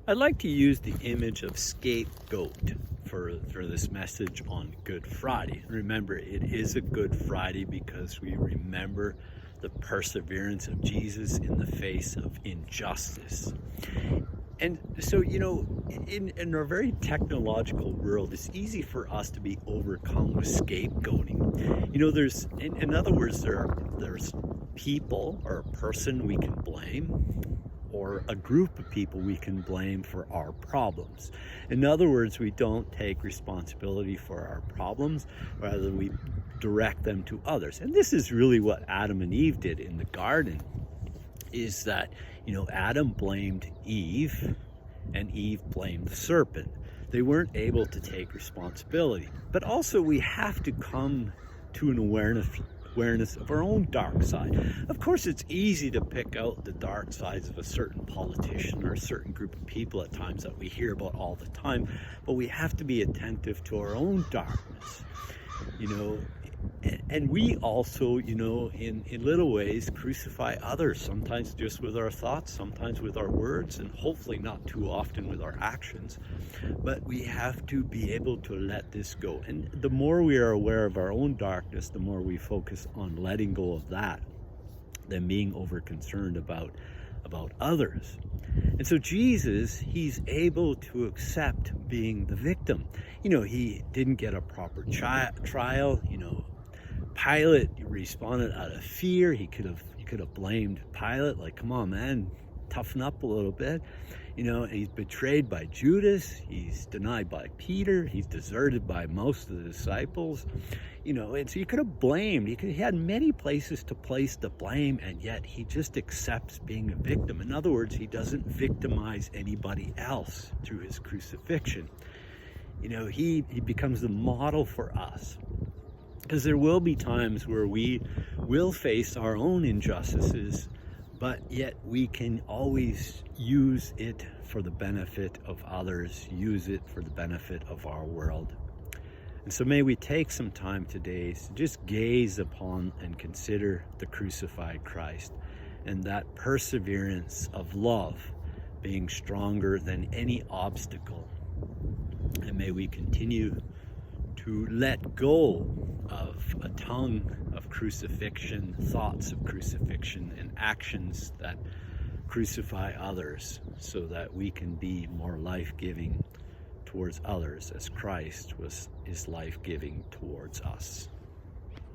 I'd like to use the image of scapegoat for this message on Good Friday. Remember, it is a Good Friday because we remember the perseverance of Jesus in the face of injustice. And so, in our very technological world, it's easy for us to be overcome with scapegoating. In other words, there's people or a person we can blame, or a group of people we can blame for our problems. In other words, we don't take responsibility for our problems, rather we direct them to others. And this is really what Adam and Eve did in the garden, is that, Adam blamed Eve and Eve blamed the serpent. They weren't able to take responsibility. But also we have to come to an awareness of our own dark side. Of course, it's easy to pick out the dark sides of a certain politician or a certain group of people at times that we hear about all the time, but we have to be attentive to our own darkness. And we also, in little ways, crucify others, sometimes just with our thoughts, sometimes with our words, and hopefully not too often with our actions. But we have to be able to let this go. And the more we are aware of our own darkness, the more we focus on letting go of that than being over concerned about others. And so Jesus, he's able to accept being the victim. He didn't get a proper trial. Pilate responded out of fear. He could have blamed Pilate, like, come on, man, toughen up a little bit. He's betrayed by Judas. He's denied by Peter. He's deserted by most of the disciples. And so he could have blamed. He had many places to place the blame, and yet he just accepts being a victim. In other words, he doesn't victimize anybody else through his crucifixion. He becomes the model for us. Because there will be times where we will face our own injustices, but yet we can always use it for the benefit of others, use it for the benefit of our world. And so may we take some time today to just gaze upon and consider the crucified Christ and that perseverance of love being stronger than any obstacle. And may we continue to let go of a tongue of crucifixion, thoughts of crucifixion, and actions that crucify others, so that we can be more life-giving towards others as Christ is life-giving towards us.